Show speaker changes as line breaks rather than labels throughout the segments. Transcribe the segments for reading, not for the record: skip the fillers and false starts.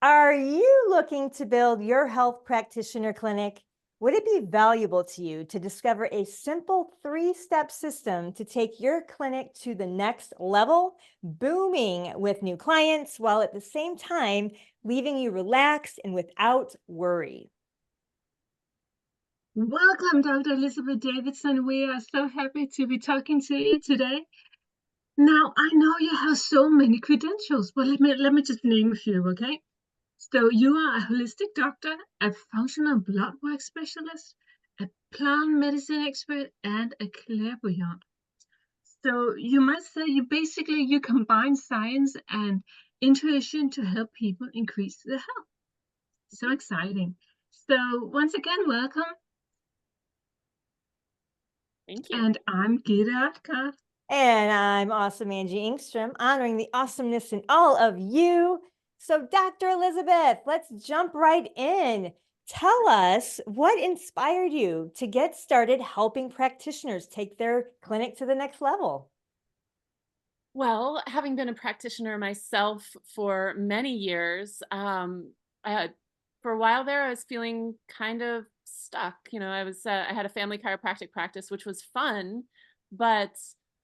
Are you looking to build your health practitioner clinic? Would it be valuable to you to discover a simple 3-step system to take your clinic to the next level, booming with new clients while at the same time leaving you relaxed and without worry?
Welcome, Dr. Elizabeth Davidson. We are so happy to be talking to you today. Now, I know you have so many credentials, but let me just name a few, okay? So you are a holistic doctor, a functional blood work specialist, a plant medicine expert, and a clairvoyant. So you might say you combine science and intuition to help people increase their health. So exciting. So once again, welcome.
Thank you.
And I'm Gita.
And I'm awesome Angie Ingstrom, honoring the awesomeness in all of you. So, Dr. Elizabeth, let's jump right in. Tell us what inspired you to get started helping practitioners take their clinic to the next level.
Well, having been a practitioner myself for many years, I, for a while there, I was feeling kind of stuck. I had a family chiropractic practice, which was fun, but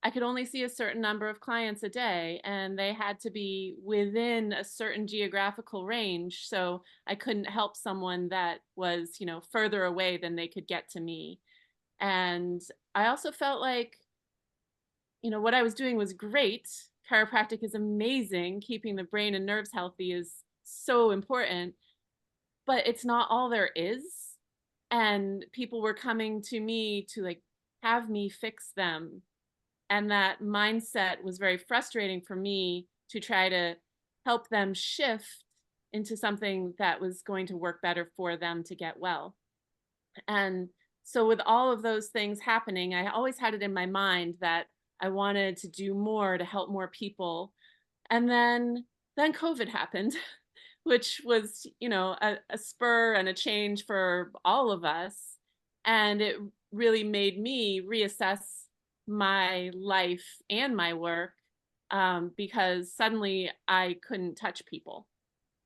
I could only see a certain number of clients a day, and they had to be within a certain geographical range. So I couldn't help someone that was, further away than they could get to me. And I also felt like what I was doing was great. Chiropractic is amazing. Keeping the brain and nerves healthy is so important, but it's not all there is. And people were coming to me to have me fix them. And that mindset was very frustrating for me to try to help them shift into something that was going to work better for them to get well. And so with all of those things happening, I always had it in my mind that I wanted to do more to help more people. And then COVID happened, which was, a spur and a change for all of us. And it really made me reassess my life and my work, because suddenly I couldn't touch people.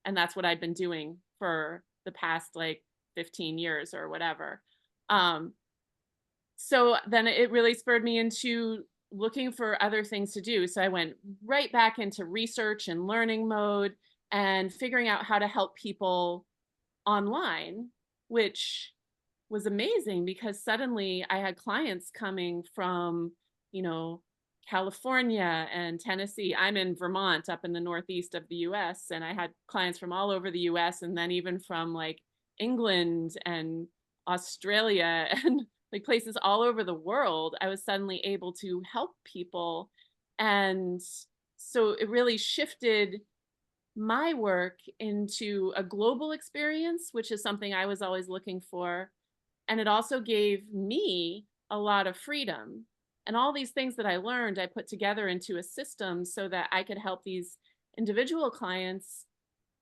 And that's what I'd been doing for the past 15 years or whatever. Um, so then it really spurred me into looking for other things to do. So I went right back into research and learning mode and figuring out how to help people online, which was amazing because suddenly I had clients coming from, you know, California and Tennessee. I'm in Vermont, up in the northeast of the US, and I had clients from all over the US and then even from England and Australia and places all over the world. I was suddenly able to help people. And so it really shifted my work into a global experience, which is something I was always looking for. And it also gave me a lot of freedom. And all these things that I learned, I put together into a system so that I could help these individual clients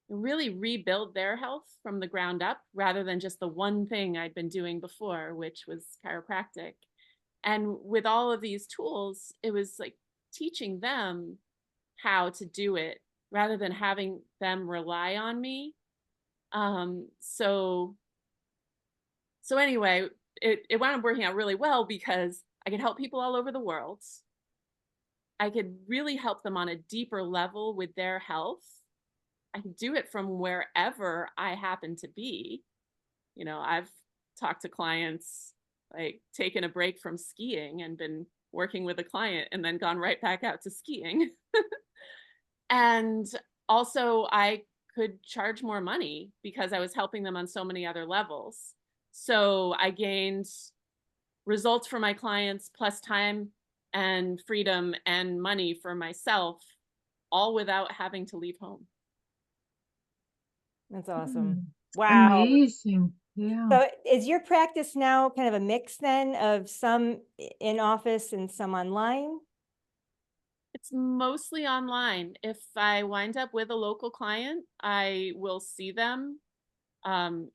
really rebuild their health from the ground up rather than just the one thing I'd been doing before, which was chiropractic. And with all of these tools, it was like teaching them how to do it rather than having them rely on me. So anyway, it wound up working out really well because I could help people all over the world. I could really help them on a deeper level with their health. I could do it from wherever I happen to be. I've talked to clients taken a break from skiing and been working with a client and then gone right back out to skiing. And also I could charge more money because I was helping them on so many other levels. So I gained results for my clients plus time and freedom and money for myself, all without having to leave home.
That's awesome.
Hmm.
Wow.
Amazing. Yeah.
So, is your practice now kind of a mix then of some in office and some online?
It's mostly online. If I wind up with a local client, I will see them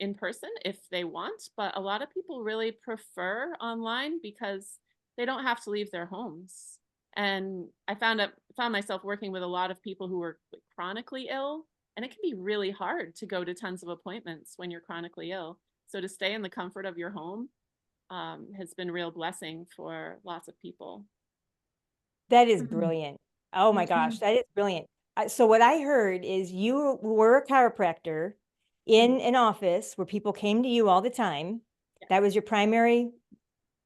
in person if they want, but a lot of people really prefer online because they don't have to leave their homes. And I found myself working with a lot of people who were chronically ill, And it can be really hard to go to tons of appointments when you're chronically ill. So to stay in the comfort of your home has been a real blessing for lots of people.
That is
Mm,
brilliant. Oh my
okay.
gosh, that is brilliant. So what I heard is you were a chiropractor in an office where people came to you all the time.
Yeah.
That was your primary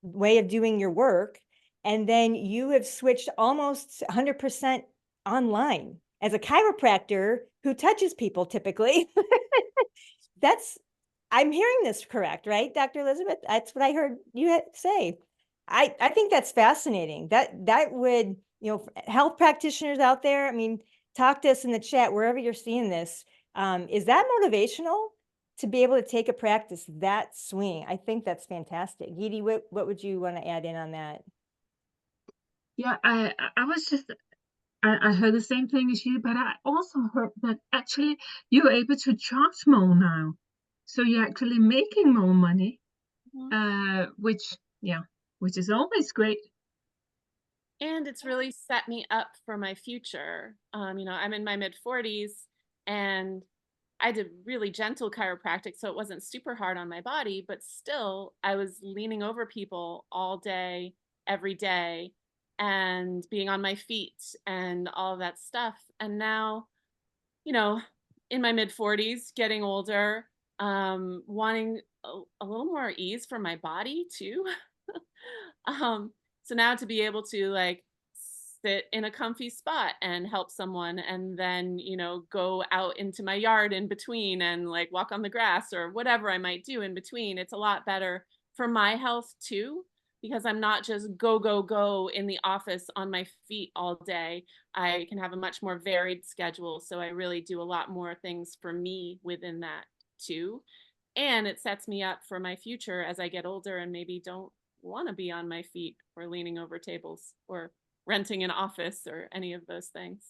way of doing your work. And then you have switched almost 100% online as a chiropractor who touches people typically. That's, I'm hearing this correct, right, Dr. Elizabeth? That's what I heard you say. I think that's fascinating. That would, health practitioners out there, I mean, talk to us in the chat, wherever you're seeing this. Is that motivational to be able to take a practice that swing? I think that's fantastic. Gidi, what would you want to add in on that?
Yeah, I was just I heard the same thing as you, but I also heard that actually you're able to charge more now. So you're actually making more money,
Mhm.
which, yeah, which is always great.
And it's really set me up for my future. I'm in my mid 40s and I did really gentle chiropractic, so it wasn't super hard on my body, but still I was leaning over people all day, every day, and being on my feet and all of that stuff. And now, you know, in my mid 40s, getting older, wanting a little more ease for my body too. um, so now to be able to like sit in a comfy spot and help someone and then, go out into my yard in between and like walk on the grass or whatever I might do in between, it's a lot better for my health too, because I'm not just go, go, go in the office on my feet all day. I can have a much more varied schedule. So I really do a lot more things for me within that too. And it sets me up for my future as I get older and maybe don't want to be on my feet or leaning over tables or renting an office or any of those things.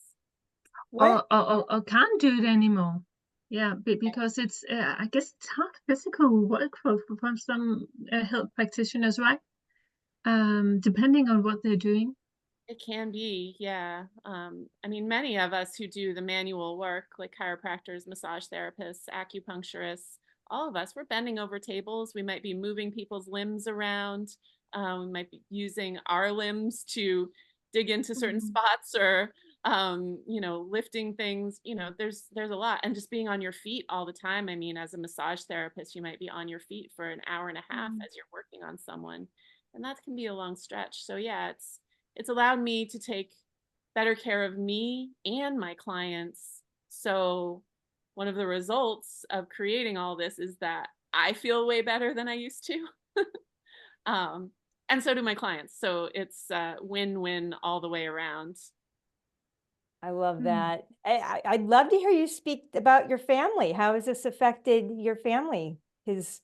What
Or can't do it anymore. Yeah, because it's I guess it's hard physical work for some health practitioners, right? Depending on what they're doing.
It can be, yeah. I mean, many of us who do the manual work, like chiropractors, massage therapists, acupuncturists, all of us, we're bending over tables. We might be moving people's limbs around. We might be using our limbs to dig into certain
Mm.
spots or, lifting things. There's a lot, and just being on your feet all the time. I mean, as a massage therapist, you might be on your feet for an hour and a half
Mm.
as you're working on someone, and that can be a long stretch. So yeah, it's allowed me to take better care of me and my clients. So one of the results of creating all this is that I feel way better than I used to. um, and so do my clients. So it's win-win all the way around.
I love
Mm.
that. I'd love to hear you speak about your family. How has this affected your family? Because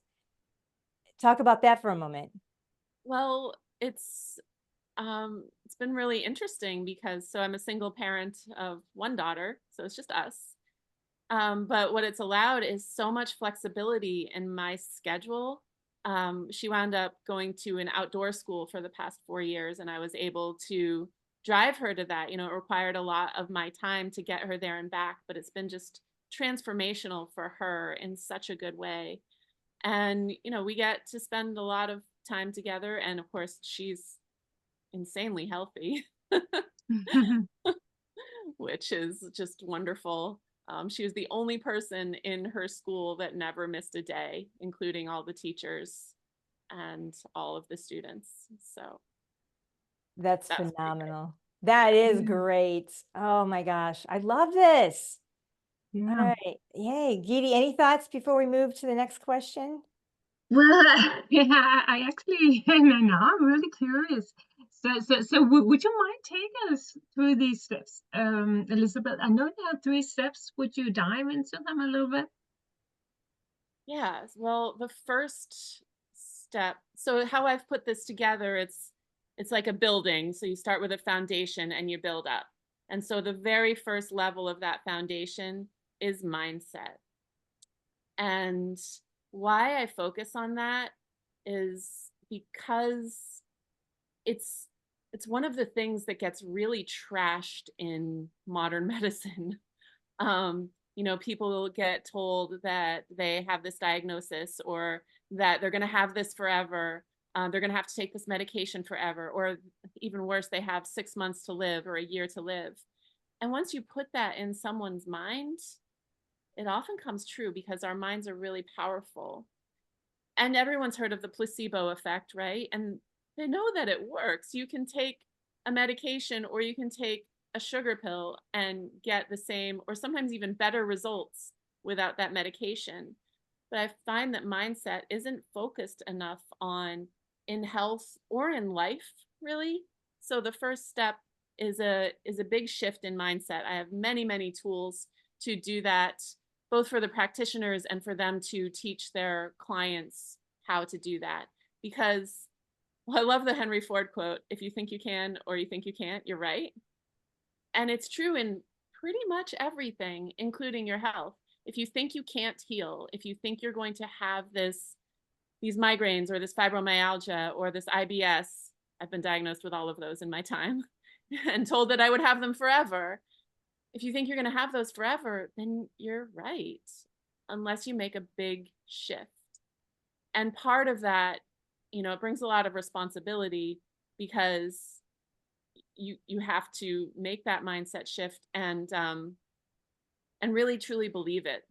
talk about that for a moment.
Well, it's been really interesting because so I'm a single parent of one daughter, so it's just us. But what it's allowed is so much flexibility in my schedule. She wound up going to an outdoor school for the past 4 years, and I was able to drive her to that. It required a lot of my time to get her there and back, but it's been just transformational for her in such a good way. And, we get to spend a lot of time together. And of course, she's insanely healthy. Which is just wonderful. She was the only person in her school that never missed a day, including all the teachers and all of the students. So
That's
that was pretty good.
phenomenal. That is
Yeah,
great. Oh my gosh. I love this. All
yeah.
right. Yay. Gidi, any thoughts before we move to the next question?
Well, yeah, I actually, now I'm really curious. So would you mind taking us through these steps, Elizabeth? I know there are 3 steps. Would you dive into them a little bit?
Yeah. Well, the first step, so how I've put this together, it's like a building. So you start with a foundation and you build up. And so the very first level of that foundation is mindset. And why I focus on that is because it's it's one of the things that gets really trashed in modern medicine. Um, People get told that they have this diagnosis or that they're going to have this forever. They're going to have to take this medication forever, or even worse, they have 6 months to live or a year to live. And once you put that in someone's mind, it often comes true because our minds are really powerful. And everyone's heard of the placebo effect, right? And they know that it works. You can take a medication or you can take a sugar pill and get the same or sometimes even better results without that medication. But I find that mindset isn't focused enough on in health or in life, really. So the first step is a big shift in mindset. I have many, many tools to do that, both for the practitioners and for them to teach their clients how to do that. Because I love the Henry Ford quote, if you think you can or you think you can't, you're right. And it's true in pretty much everything, including your health. If you think you can't heal, if you think you're going to have these migraines or this fibromyalgia or this IBS, I've been diagnosed with all of those in my time and told that I would have them forever. If you think you're going to have those forever, then you're right, unless you make a big shift. And part of that, it brings a lot of responsibility because you have to make that mindset shift and really truly believe it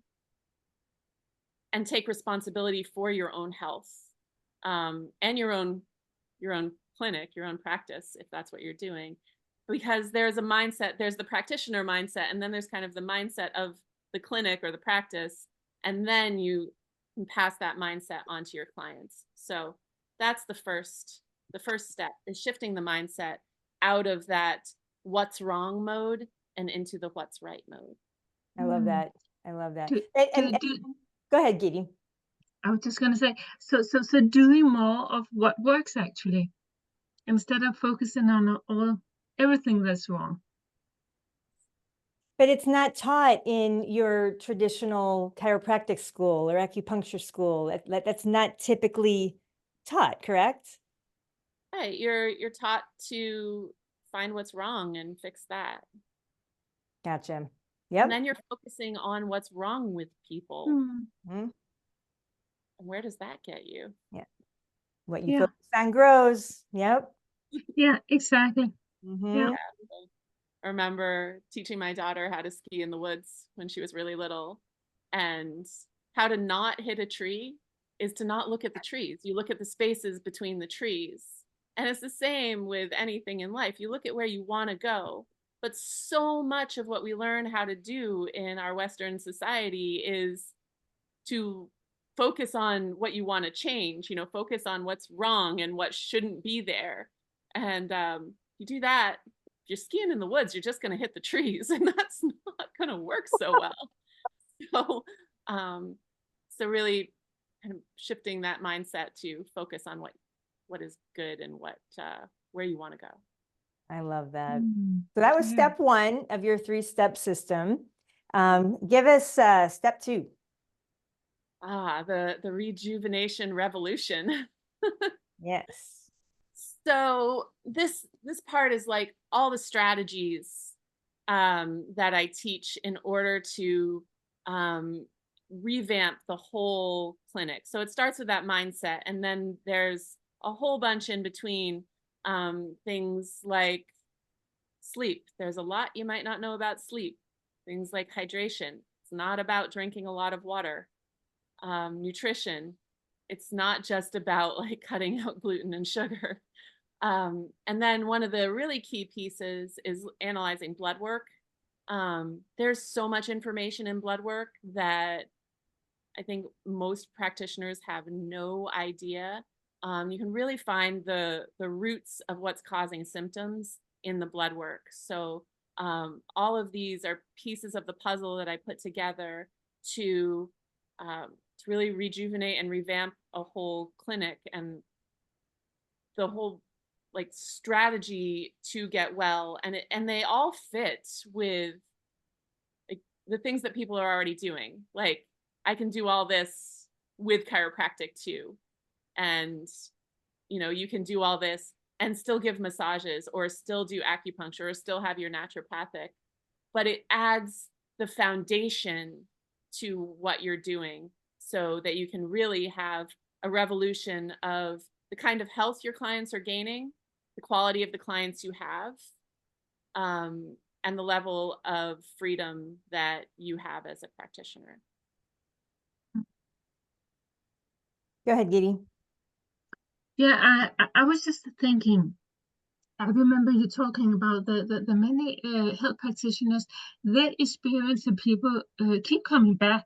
and take responsibility for your own health and your own clinic, your own practice, if that's what you're doing. Because there's a mindset, there's the practitioner mindset, and then there's kind of the mindset of the clinic or the practice, and then you can pass that mindset on to your clients. So that's the first step, is shifting the mindset out of that what's wrong mode and into the what's right mode.
I love that. I love that.
Do-
And go ahead, Giddy.
I was just going to say, so doing more of what works actually, instead of focusing on everything that's wrong.
But it's not taught in your traditional chiropractic school or acupuncture school. That's not typically taught, correct?
Right. You're taught to find what's wrong and fix that.
Gotcha.
And then you're focusing on what's wrong with people.
Mm-hmm.
And where does that get you?
Yeah. What you focus on grows. Yep.
Yeah, exactly.
Mm-hmm.
Yeah.
I remember teaching my daughter how to ski in the woods when she was really little, and how to not hit a tree is to not look at the trees. You look at the spaces between the trees. And it's the same with anything in life. You look at where you want to go. But so much of what we learn how to do in our Western society is to focus on what you want to change, focus on what's wrong and what shouldn't be there. And you do that, if you're skiing in the woods, you're just going to hit the trees, and that's not going to work so well. So really kind of shifting that mindset to focus on what is good and where you want to go.
I love that. So that was step one of your 3-step system. Give us step 2.
The rejuvenation revolution.
Yes.
So this part is like all the strategies that I teach in order to revamp the whole clinic. So it starts with that mindset, and then there's a whole bunch in between, things like sleep. There's a lot you might not know about sleep. Things like hydration. It's not about drinking a lot of water. Nutrition. It's not just about like cutting out gluten and sugar. And then one of the really key pieces is analyzing blood work. There's so much information in blood work that I think most practitioners have no idea. You can really find the roots of what's causing symptoms in the blood work. So all of these are pieces of the puzzle that I put together to really rejuvenate and revamp a whole clinic, and the whole like strategy to get well. And they all fit with like the things that people are already doing. Like, I can do all this with chiropractic too. And, you can do all this and still give massages or still do acupuncture or still have your naturopathic, but it adds the foundation to what you're doing so that you can really have a revolution of the kind of health your clients are gaining, the quality of the clients you have, and the level of freedom that you have as a practitioner.
Go ahead, Giddy.
Yeah, I was just thinking, I remember you talking about the many health practitioners, their experience and people keep coming back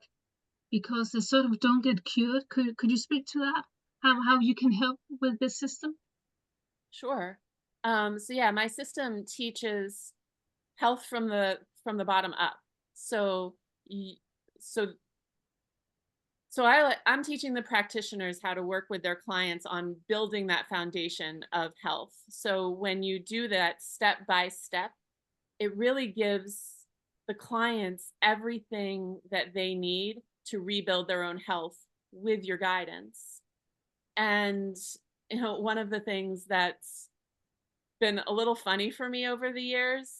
because they sort of don't get cured. Could you speak to that? How you can help with this system?
Sure. So yeah, my system teaches health from the bottom up. So so I'm teaching the practitioners how to work with their clients on building that foundation of health. So when you do that step by step, it really gives the clients everything that they need to rebuild their own health with your guidance. And one of the things that's been a little funny for me over the years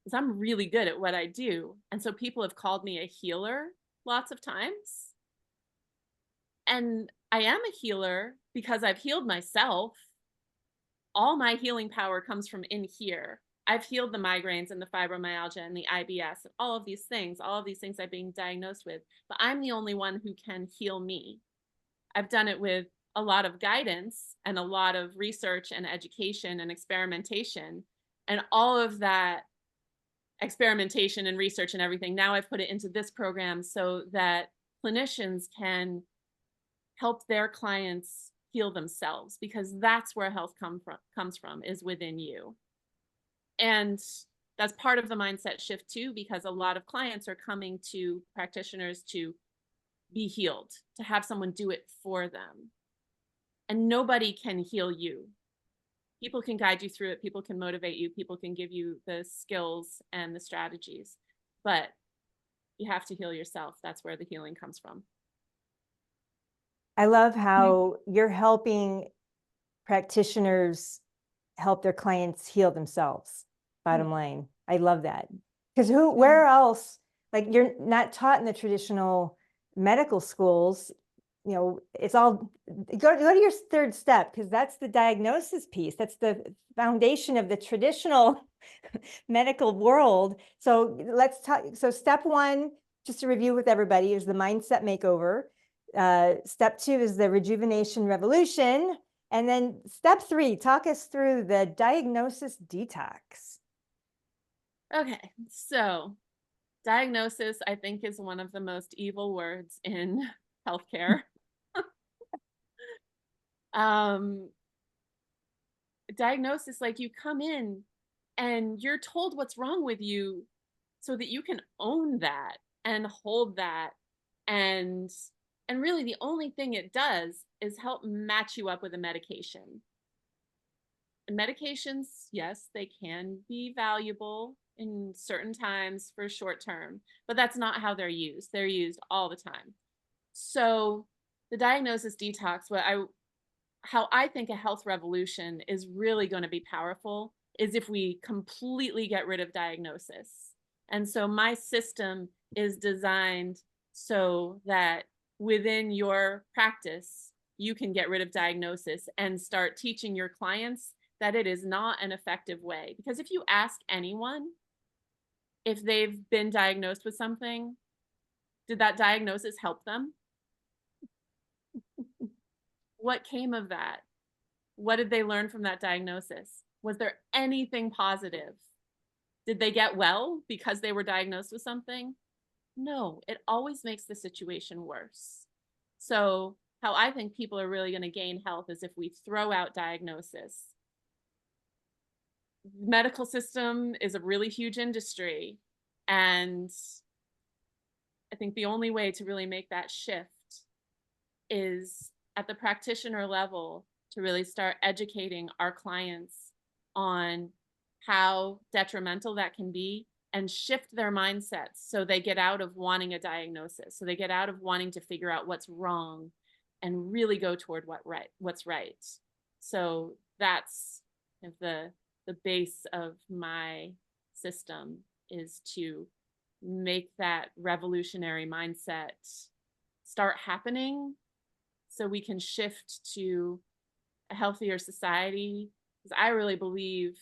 is I'm really good at what I do. And so people have called me a healer lots of times. And I am a healer because I've healed myself. All my healing power comes from in here. I've healed the migraines and the fibromyalgia and the IBS, and all of these things I've been diagnosed with, but I'm the only one who can heal me. I've done it with a lot of guidance and a lot of research and education and experimentation, and all of that experimentation and research and everything, now I've put it into this program so that clinicians can help their clients heal themselves, because that's where health comes from, is within you. And that's part of the mindset shift too, because a lot of clients are coming to practitioners to be healed, to have someone do it for them. And nobody can heal you. People can guide you through it. People can motivate you. People can give you the skills and the strategies, but you have to heal yourself. That's where the healing comes from.
I love how you're helping practitioners help their clients heal themselves. Bottom line. I love that. Because where else, like, you're not taught in the traditional medical schools, it's all, go to your third step, because that's the diagnosis piece. That's the foundation of the traditional medical world. So let's talk. So step one, just to review with everybody, is the mindset makeover. Step two is the rejuvenation revolution. And then step three, talk us through the diagnosis detox.
Okay, so diagnosis, I think, is one of the most evil words in healthcare. Diagnosis, like, you come in and you're told what's wrong with you so that you can own that and hold that, and really the only thing it does is help match you up with a medication. And medications, yes, they can be valuable in certain times for short term, but that's not how they're used. They're used all the time. So the diagnosis detox, how I think a health revolution is really going to be powerful is if we completely get rid of diagnosis. And so my system is designed so that within your practice, you can get rid of diagnosis and start teaching your clients that it is not an effective way. Because if you ask anyone if they've been diagnosed with something, did that diagnosis help them? What came of that? What did they learn from that diagnosis? Was there anything positive? Did they get well because they were diagnosed with something? No, it always makes the situation worse. So how I think people are really going to gain health is if we throw out diagnosis. The medical system is a really huge industry, and I think the only way to really make that shift is at the practitioner level, to really start educating our clients on how detrimental that can be, and shift their mindsets so they get out of wanting a diagnosis, so they get out of wanting to figure out what's wrong and really go toward what's right. So that's the base of my system, is to make that revolutionary mindset start happening so we can shift to a healthier society. Because I really believe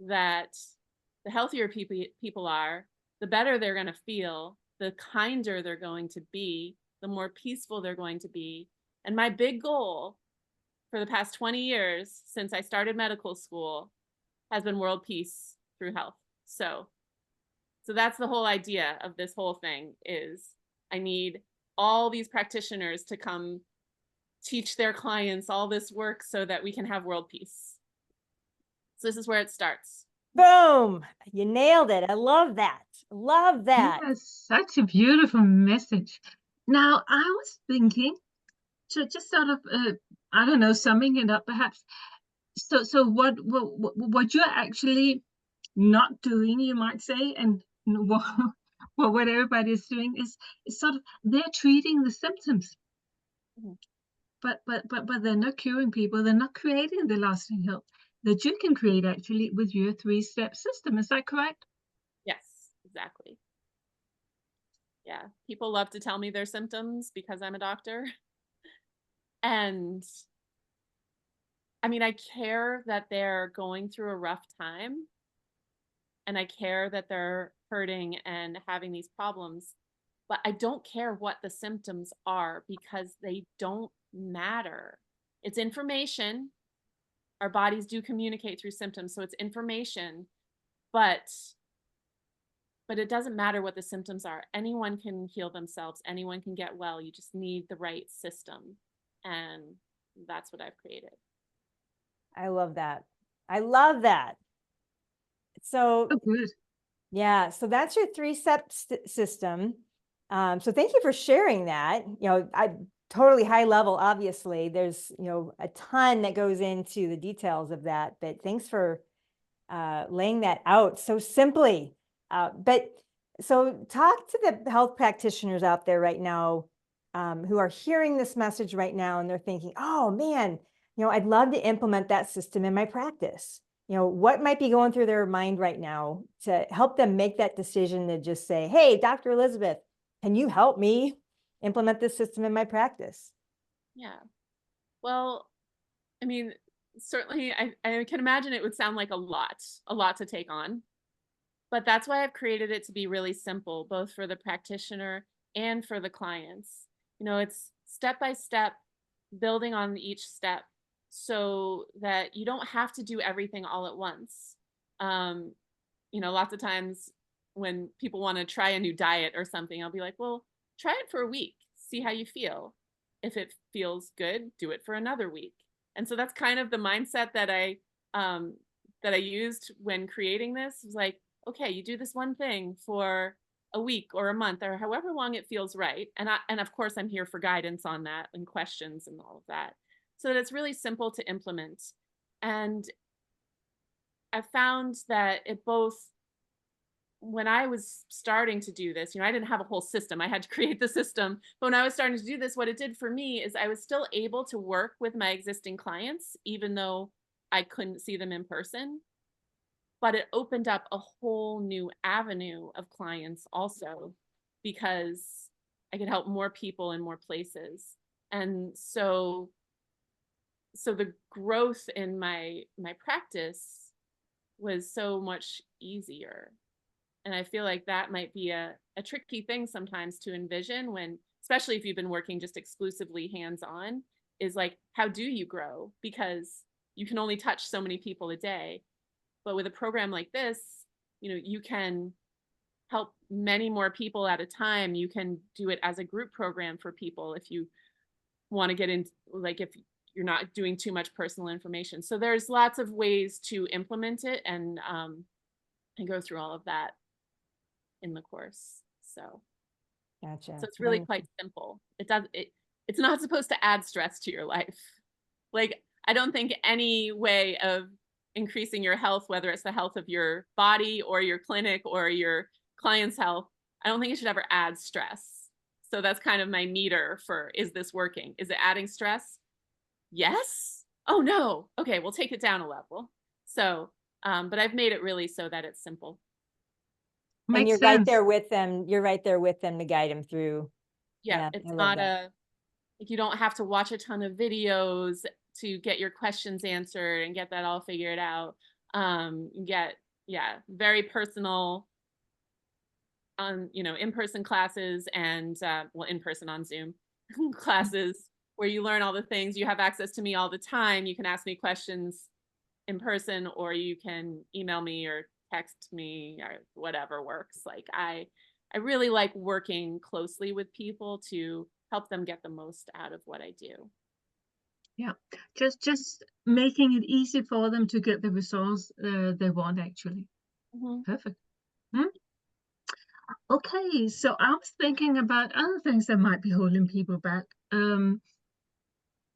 that the healthier people are, the better they're going to feel, the kinder they're going to be, the more peaceful they're going to be. And my big goal for the past 20 years since I started medical school has been world peace through health. So that's the whole idea of this whole thing is I need all these practitioners to come teach their clients all this work so that we can have world peace. So this is where it starts.
Boom. You nailed it. I love that. Love that.
That's such a beautiful message. Now, I was thinking, to just sort of, I don't know, summing it up perhaps. So what you're actually not doing, you might say, and what everybody is doing is sort of they're treating the symptoms,
Mhm.
but they're not curing people. They're not creating the lasting health that you can create actually with your 3-step system. Is that correct?
Yes, exactly. Yeah, people love to tell me their symptoms because I'm a doctor. And I mean, I care that they're going through a rough time and I care that they're hurting and having these problems, but I don't care what the symptoms are because they don't matter. It's information. Our bodies do communicate through symptoms, so it's information, but it doesn't matter what the symptoms are. Anyone can heal themselves. Anyone can get well. You just need the right system. And that's what I've created.
I love that. I love that. So
Oh, good.
yeah, so that's your 3-step system. So thank you for sharing that. I totally high level, obviously. There's, a ton that goes into the details of that, but thanks for laying that out so simply. But so talk to the health practitioners out there right now who are hearing this message right now and they're thinking, oh man, I'd love to implement that system in my practice. What might be going through their mind right now to help them make that decision to just say, hey, Dr. Elizabeth, can you help me implement this system in my practice?
Yeah. Well, I mean, certainly I can imagine it would sound like a lot to take on. But that's why I've created it to be really simple, both for the practitioner and for the clients. It's step by step, building on each step so that you don't have to do everything all at once. Lots of times when people want to try a new diet or something, I'll be like, well, try it for a week, see how you feel. If it feels good, do it for another week. And so that's kind of the mindset that I used when creating this. It was like, okay, you do this one thing for a week or a month or however long it feels right. And of course I'm here for guidance on that and questions and all of that. So that it's really simple to implement. And I found that it both when I was starting to do this, I didn't have a whole system. I had to create the system. But when I was starting to do this, what it did for me is I was still able to work with my existing clients, even though I couldn't see them in person. But it opened up a whole new avenue of clients also because I could help more people in more places. And so the growth in my practice was so much easier. And I feel like that might be a tricky thing sometimes to envision when, especially if you've been working just exclusively hands-on, is like, how do you grow? Because you can only touch so many people a day. But with a program like this, you can help many more people at a time. You can do it as a group program for people if you want to get in, like if you're not doing too much personal information. So there's lots of ways to implement it and go through all of that in the course. So
Gotcha.
it's really quite simple. It's not supposed to add stress to your life. Like, I don't think any way of increasing your health, whether it's the health of your body or your clinic or your client's health, I don't think it should ever add stress. So that's kind of my meter for, is this working? Is it adding stress? Yes. Oh no. Okay, we'll take it down a level. So, but I've made it really so that it's simple.
And
Makes
you're right
sense.
there with them. You're right there with them to guide them through.
Yeah,
Yeah, I
it's
love
not
that.
like you don't have to watch a ton of videos to get your questions answered and get that all figured out. You get, yeah, very personal on, in-person classes and, well, in-person on Zoom classes where you learn all the things. You have access to me all the time. You can ask me questions in person, or you can email me or text me or whatever works. Like I really like working closely with people to help them get the most out of what I do.
Yeah, just making it easy for them to get the results they want, actually.
Mhm.
Perfect. Hmm? Okay, so I was thinking about other things that might be holding people back.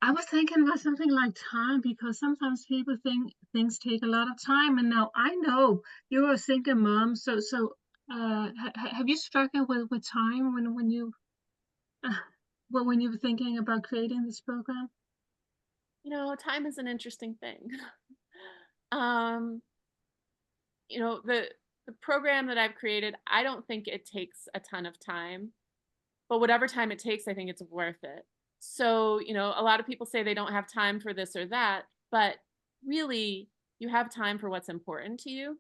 I was thinking about something like time, because sometimes people think things take a lot of time, and now I know you're a single mom, so have you struggled with time when you uh, well, when you were thinking about creating this program?
Time is an interesting thing. um, the program that I've created, I don't think it takes a ton of time, but whatever time it takes, I think it's worth it. So, a lot of people say they don't have time for this or that, but really, you have time for what's important to you.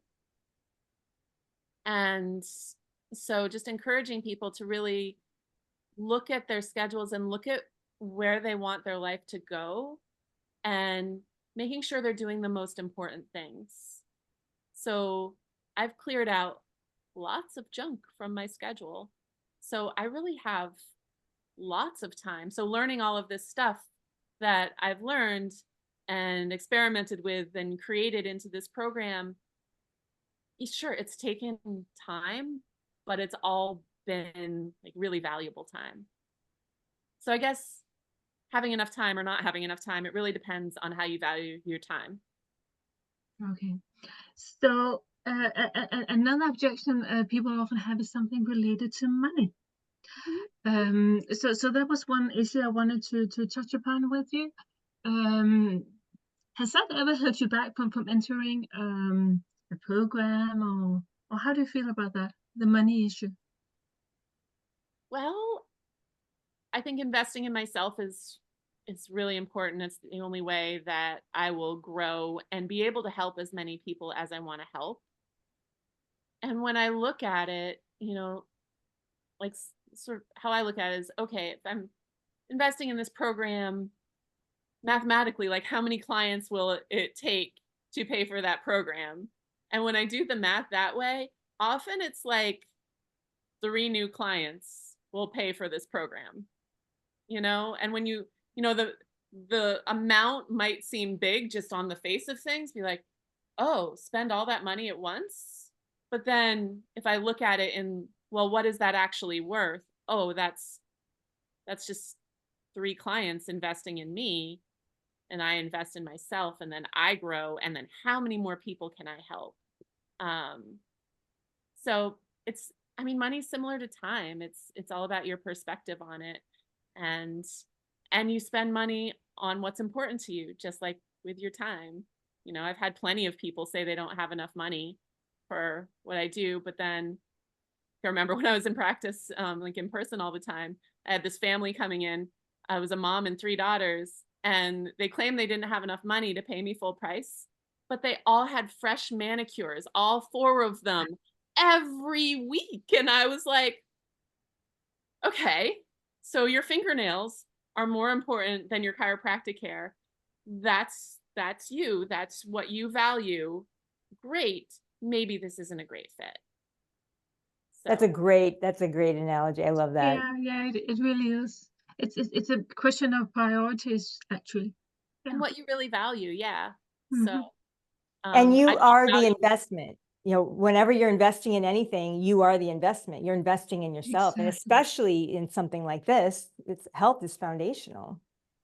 And so just encouraging people to really look at their schedules and look at where they want their life to go, and making sure they're doing the most important things. So I've cleared out lots of junk from my schedule. So I really have lots of time. So learning all of this stuff that I've learned and experimented with and created into this program, sure, it's taken time, but it's all been like really valuable time. So I guess having enough time or not having enough time, it really depends on how you value your time.
Okay. So another objection people often have is something related to money.
Mhm.
So that was one issue I wanted to touch upon with you. Um, has that ever held you back from entering a program, or how do you feel about that, the money issue?
Well, I think investing in myself is really important. It's the only way that I will grow and be able to help as many people as I want to help. And when I look at it, like sort of how I look at it is, okay, if I'm investing in this program mathematically, like how many clients will it take to pay for that program? And when I do the math that way, often it's like 3 new clients will pay for this program, and when the amount might seem big just on the face of things, be like, oh, spend all that money at once. But then if I look at it in, well, what is that actually worth? Oh, that's just 3 clients investing in me, and I invest in myself, and then I grow, and then how many more people can I help? Um, so it's, I mean, money's similar to time. It's all about your perspective on it. And you spend money on what's important to you, just like with your time. I've had plenty of people say they don't have enough money for what I do, but then I remember when I was in practice, like in person all the time, I had this family coming in. I was a mom and 3 daughters, and they claimed they didn't have enough money to pay me full price, but they all had fresh manicures, all 4 of them, every week. And I was like, okay, so your fingernails are more important than your chiropractic care. That's you. That's what you value. Great. Maybe this isn't a great fit.
That's a
So,
great analogy. I love that.
Yeah, it really is. It's a question of priorities, actually.
and
Yeah.
what you really value, yeah. So,
Hmm.
And
I
you
don't
are the
value.
investment. Whenever you're investing in anything, you are the investment. You're investing in yourself. And
Exactly.
especially in something like this, health is foundational.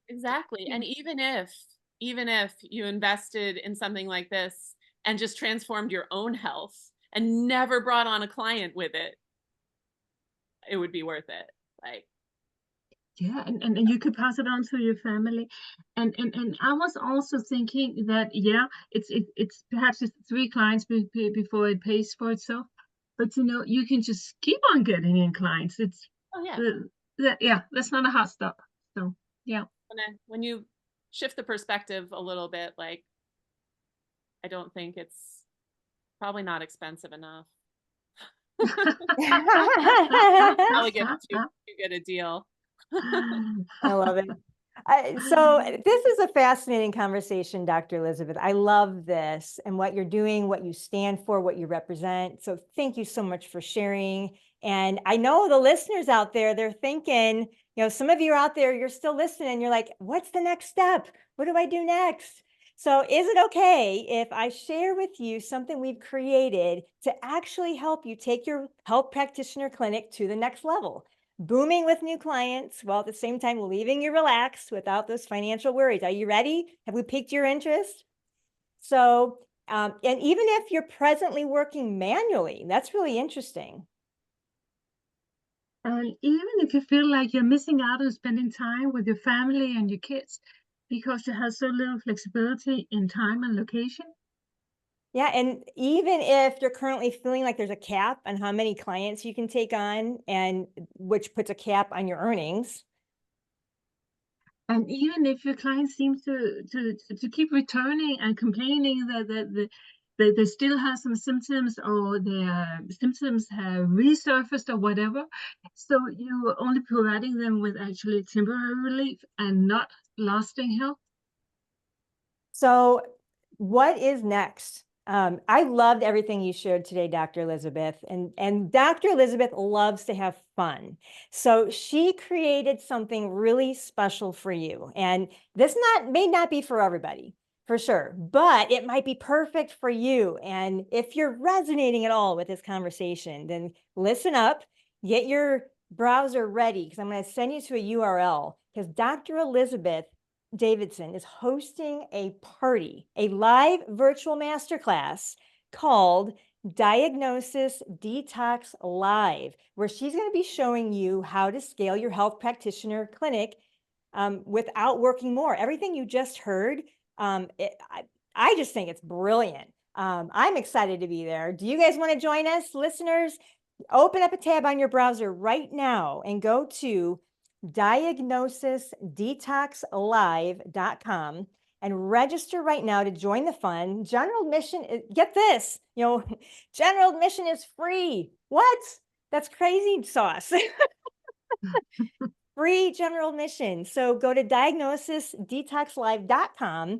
Exactly.
Yeah.
And even if you invested in something like this and just transformed your own health and never brought on a client with it, it would be worth it. Like,
Yeah, and you could pass it on to your family. And I was also thinking that, yeah, it's perhaps it's 3 clients before it pays for itself. but you can just keep on getting in clients. It's
Oh yeah.
yeah, that's not a hot stop. So yeah.
When you shift the perspective a little bit, like I don't think it's probably not expensive enough. Probably get too good a deal.
I love it. So this is a fascinating conversation, Dr. Elizabeth. I love this and what you're doing, what you stand for, what you represent. So thank you so much for sharing. And I know the listeners out there, they're thinking, some of you are out there, you're still listening. You're like, what's the next step? What do I do next? So is it okay if I share with you something we've created to actually help you take your health practitioner clinic to the next level? Booming with new clients while at the same time leaving you relaxed without those financial worries. Are you ready? Have we piqued your interest? So, and even if you're presently working manually, that's really interesting.
And even if you feel like you're missing out on spending time with your family and your kids because you have so little flexibility in time and location.
Yeah, and even if you're currently feeling like there's a cap on how many clients you can take on, and which puts a cap on your earnings.
And even if your client seems to keep returning and complaining that they still have some symptoms, or their symptoms have resurfaced or whatever, so you're only providing them with actually temporary relief and not lasting help.
So what is next? I loved everything you shared today, Dr. Elizabeth, and Dr. Elizabeth loves to have fun. So she created something really special for you. And this may not be for everybody, for sure, but it might be perfect for you. And if you're resonating at all with this conversation, then listen up, get your browser ready, because I'm going to send you to a URL, because Dr. Elizabeth Davidson is hosting a party, a live virtual masterclass called Diagnosis Detox Live, where she's going to be showing you how to scale your health practitioner clinic without working more. Everything you just heard, I just think it's brilliant. I'm excited to be there. Do you guys want to join us, listeners? Open up a tab on your browser right now and go to diagnosisdetoxlive.com and register right now to join the fun. General admission, get this, general admission is free. What? That's crazy sauce. Free general admission. So go to diagnosisdetoxlive.com.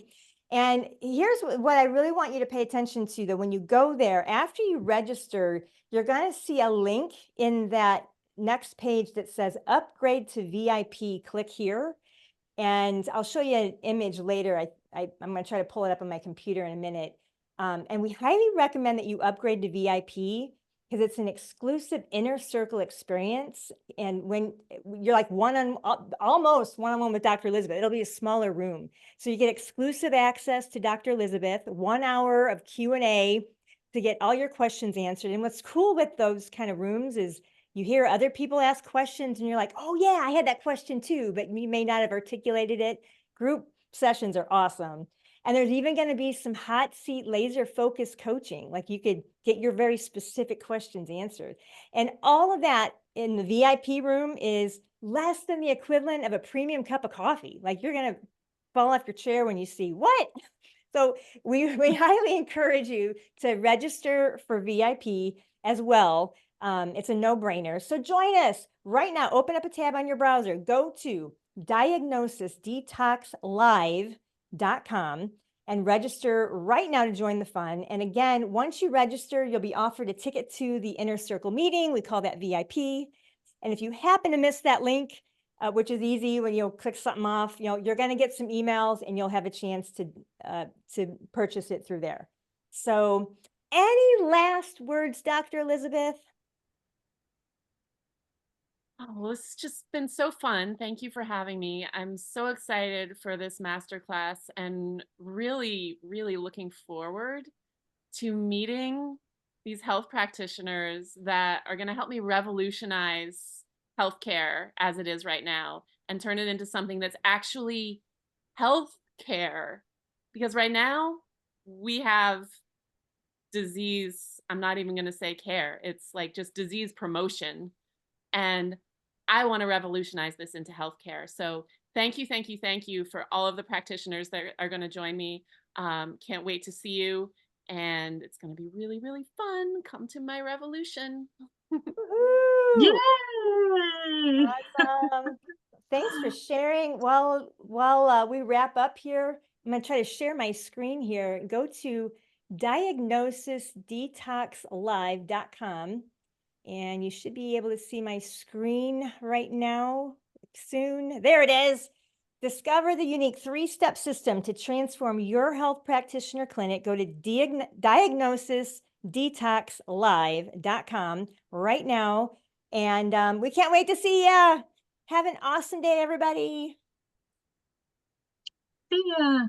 And here's what I really want you to pay attention to, though. When you go there, after you register, you're going to see a link in that next page that says upgrade to VIP. Click here. And I'll show you an image later. I'm going to try to pull it up on my computer in a minute. And we highly recommend that you upgrade to VIP because it's an exclusive inner circle experience. And when you're like almost one-on-one with Dr. Elizabeth, it'll be a smaller room. So you get exclusive access to Dr. Elizabeth, 1 hour of Q&A to get all your questions answered. And what's cool with those kind of rooms is you hear other people ask questions and you're like, oh yeah, I had that question too, but you may not have articulated it. Group sessions are awesome. And there's even going to be some hot seat laser focused coaching. Like you could get your very specific questions answered. And all of that in the VIP room is less than the equivalent of a premium cup of coffee. Like you're going to fall off your chair when you see what. So we highly encourage you to register for VIP as well. It's a no-brainer. So join us right now. Open up a tab on your browser. Go to diagnosisdetoxlive.com and register right now to join the fun. And again, once you register, you'll be offered a ticket to the Inner Circle meeting. We call that VIP. And if you happen to miss that link, which is easy when you'll click something off, you're going to get some emails and you'll have a chance to purchase it through there. So any last words, Dr. Elizabeth?
Oh, this has just been so fun. Thank you for having me. I'm so excited for this masterclass and really, really looking forward to meeting these health practitioners that are going to help me revolutionize healthcare as it is right now and turn it into something that's actually health care. Because right now we have disease I'm not even going to say care. It's like just disease promotion. And I want to revolutionize this into healthcare. So thank you, thank you, thank you for all of the practitioners that are going to join me. Can't wait to see you. And it's going to be really, really fun. Come to my revolution.
Woohoo!
Yay!
Awesome. Thanks for sharing. While we wrap up here, I'm going to try to share my screen here. Go to diagnosisdetoxlive.com and you should be able to see my screen right now soon. There it is. Discover the unique 3-step system to transform your health practitioner clinic. Go to diagnosisdetoxlive.com right now. And we can't wait to see ya. Have an awesome day, everybody.
See ya.